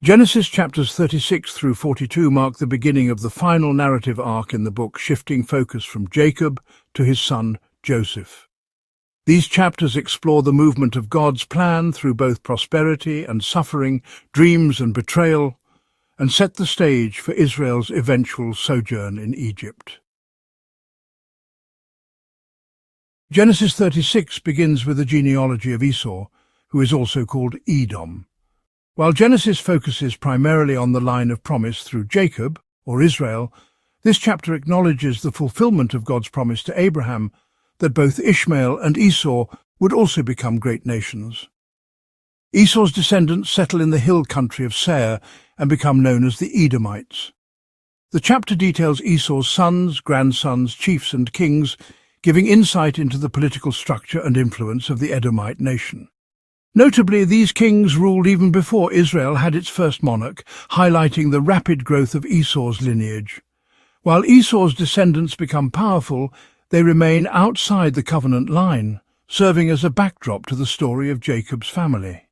Genesis chapters 36 through 42 mark the beginning of the final narrative arc in the book, shifting focus from Jacob to his son Joseph. These chapters explore the movement of God's plan through both prosperity and suffering, dreams and betrayal, and set the stage for Israel's eventual sojourn in Egypt. Genesis 36 begins with the genealogy of Esau, who is also called Edom. While Genesis focuses primarily on the line of promise through Jacob, or Israel, this chapter acknowledges the fulfillment of God's promise to Abraham that both Ishmael and Esau would also become great nations. Esau's descendants settle in the hill country of Seir and become known as the Edomites. The chapter details Esau's sons, grandsons, chiefs and kings, giving insight into the political structure and influence of the Edomite nation. Notably, these kings ruled even before Israel had its first monarch, highlighting the rapid growth of Esau's lineage. While Esau's descendants become powerful, they remain outside the covenant line, serving as a backdrop to the story of Jacob's family.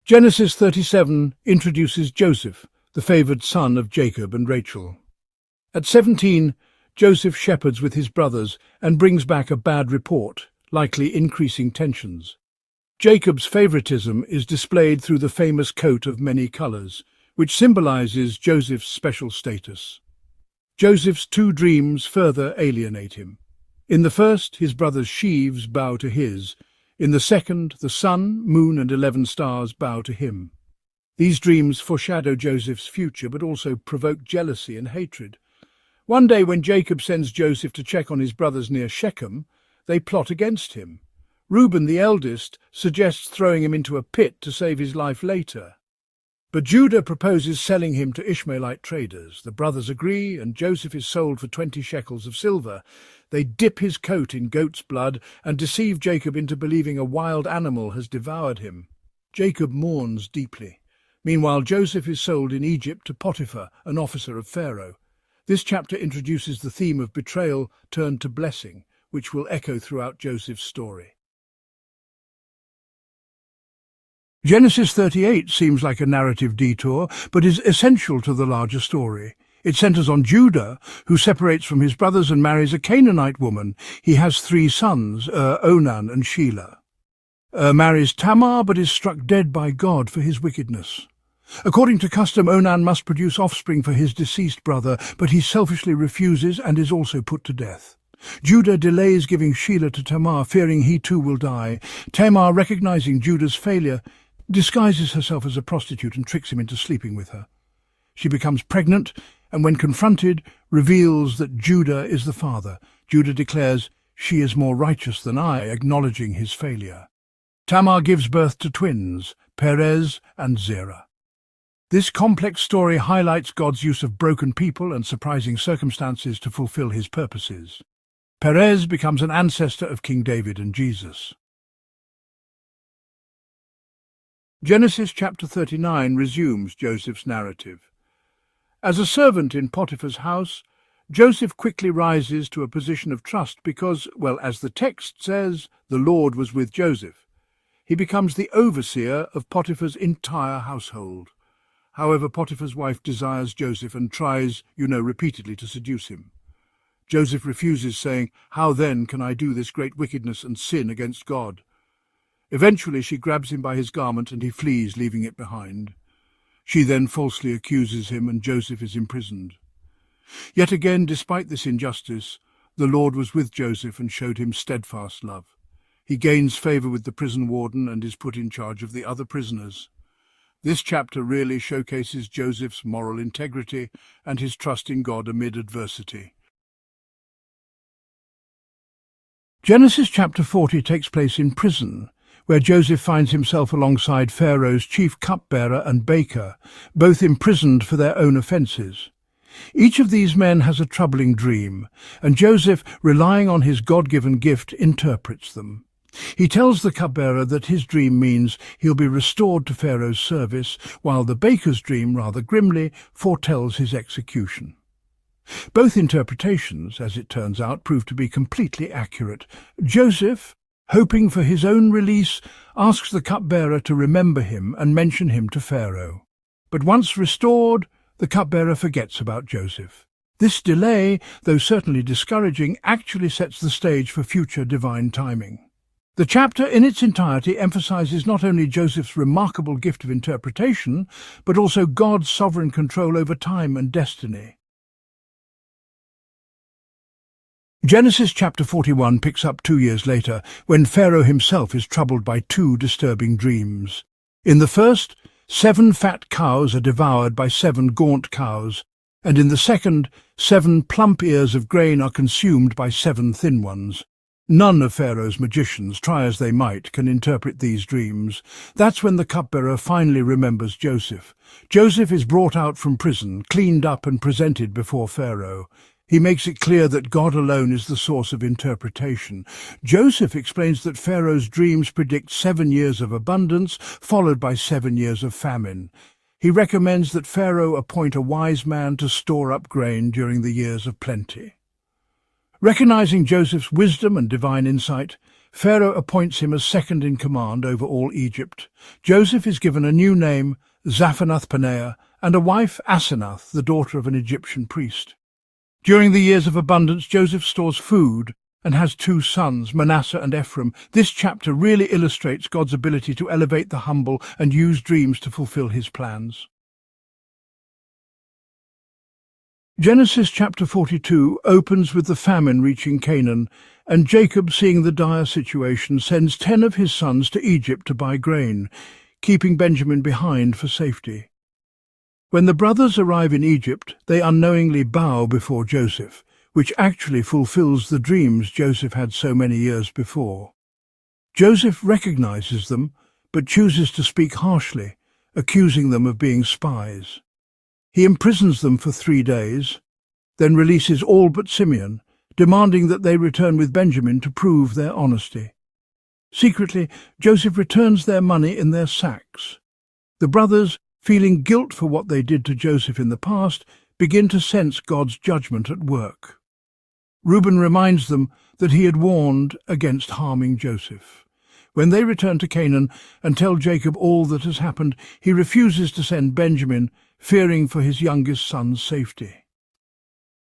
Genesis 37 introduces Joseph, the favored son of Jacob and Rachel. At 17, Joseph shepherds with his brothers and brings back a bad report, likely increasing tensions. Jacob's favoritism is displayed through the famous coat of many colors, which symbolizes Joseph's special status. Joseph's two dreams further alienate him. In the first, his brother's sheaves bow to his. In the second, the sun, moon, and 11 stars bow to him. These dreams foreshadow Joseph's future, but also provoke jealousy and hatred. One day, when Jacob sends Joseph to check on his brothers near Shechem, they plot against him. Reuben, the eldest, suggests throwing him into a pit to save his life later. But Judah proposes selling him to Ishmaelite traders. The brothers agree, and Joseph is sold for 20 shekels of silver. They dip his coat in goat's blood and deceive Jacob into believing a wild animal has devoured him. Jacob mourns deeply. Meanwhile, Joseph is sold in Egypt to Potiphar, an officer of Pharaoh. This chapter introduces the theme of betrayal turned to blessing, which will echo throughout Joseph's story. Genesis 38 seems like a narrative detour, but is essential to the larger story. It centers on Judah, who separates from his brothers and marries a Canaanite woman. He has 3 sons, Onan and Shelah. Marries Tamar, but is struck dead by God for his wickedness. According to custom, Onan must produce offspring for his deceased brother, but he selfishly refuses and is also put to death. Judah delays giving Shelah to Tamar, fearing he too will die. Tamar, recognizing Judah's failure, disguises herself as a prostitute and tricks him into sleeping with her. She becomes pregnant and, when confronted, reveals that Judah is the father. Judah declares, "She is more righteous than I," acknowledging his failure. Tamar gives birth to twins, Perez and Zerah. This complex story highlights God's use of broken people and surprising circumstances to fulfill his purposes. Perez becomes an ancestor of King David and Jesus. Genesis chapter 39 resumes Joseph's narrative. As a servant in Potiphar's house, Joseph quickly rises to a position of trust because, well, as the text says, the Lord was with Joseph. He becomes the overseer of Potiphar's entire household. However, Potiphar's wife desires Joseph and tries, repeatedly to seduce him. Joseph refuses, saying, "How then can I do this great wickedness and sin against God?" Eventually she grabs him by his garment and he flees, leaving it behind. She then falsely accuses him and Joseph is imprisoned. Yet again, despite this injustice, the Lord was with Joseph and showed him steadfast love. He gains favor with the prison warden and is put in charge of the other prisoners. This chapter really showcases Joseph's moral integrity and his trust in God amid adversity. Genesis chapter 40 takes place in prison, where Joseph finds himself alongside Pharaoh's chief cupbearer and baker, both imprisoned for their own offences. Each of these men has a troubling dream, and Joseph, relying on his God-given gift, interprets them. He tells the cupbearer that his dream means he'll be restored to Pharaoh's service, while the baker's dream, rather grimly, foretells his execution. Both interpretations, as it turns out, prove to be completely accurate. Joseph, hoping for his own release, asks the cupbearer to remember him and mention him to Pharaoh. But once restored, the cupbearer forgets about Joseph. This delay, though certainly discouraging, actually sets the stage for future divine timing. The chapter in its entirety emphasizes not only Joseph's remarkable gift of interpretation, but also God's sovereign control over time and destiny. Genesis chapter 41 picks up 2 years later, when Pharaoh himself is troubled by 2 disturbing dreams. In the first, 7 fat cows are devoured by 7 gaunt cows, and in the second, 7 plump ears of grain are consumed by 7 thin ones. None of Pharaoh's magicians, try as they might, can interpret these dreams. That's when the cupbearer finally remembers Joseph. Joseph is brought out from prison, cleaned up and presented before Pharaoh. He makes it clear that God alone is the source of interpretation. Joseph explains that Pharaoh's dreams predict 7 years of abundance, followed by 7 years of famine. He recommends that Pharaoh appoint a wise man to store up grain during the years of plenty. Recognizing Joseph's wisdom and divine insight, Pharaoh appoints him as second in command over all Egypt. Joseph is given a new name, Zaphenath-Paneah, and a wife, Asenath, the daughter of an Egyptian priest. During the years of abundance, Joseph stores food and has 2 sons, Manasseh and Ephraim. This chapter really illustrates God's ability to elevate the humble and use dreams to fulfill his plans. Genesis chapter 42 opens with the famine reaching Canaan, and Jacob, seeing the dire situation, sends 10 of his sons to Egypt to buy grain, keeping Benjamin behind for safety. When the brothers arrive in Egypt, they unknowingly bow before Joseph, which actually fulfills the dreams Joseph had so many years before. Joseph recognizes them, but chooses to speak harshly, accusing them of being spies. He imprisons them for 3 days, then releases all but Simeon, demanding that they return with Benjamin to prove their honesty. Secretly, Joseph returns their money in their sacks. The brothers, feeling guilt for what they did to Joseph in the past, begin to sense God's judgment at work. Reuben reminds them that he had warned against harming Joseph. When they return to Canaan and tell Jacob all that has happened, he refuses to send Benjamin, fearing for his youngest son's safety.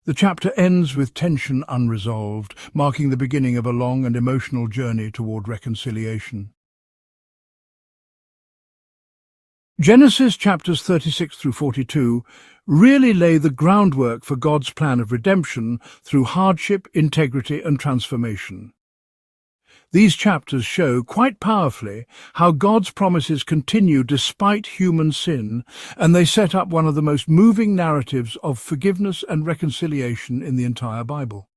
The chapter ends with tension unresolved, marking the beginning of a long and emotional journey toward reconciliation. Genesis chapters 36 through 42 really lay the groundwork for God's plan of redemption through hardship, integrity, and transformation. These chapters show quite powerfully how God's promises continue despite human sin, and they set up one of the most moving narratives of forgiveness and reconciliation in the entire Bible.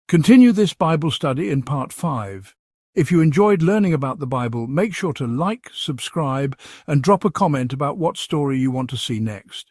Continue this Bible study in Part 5. If you enjoyed learning about the Bible, make sure to like, subscribe, and drop a comment about what story you want to see next.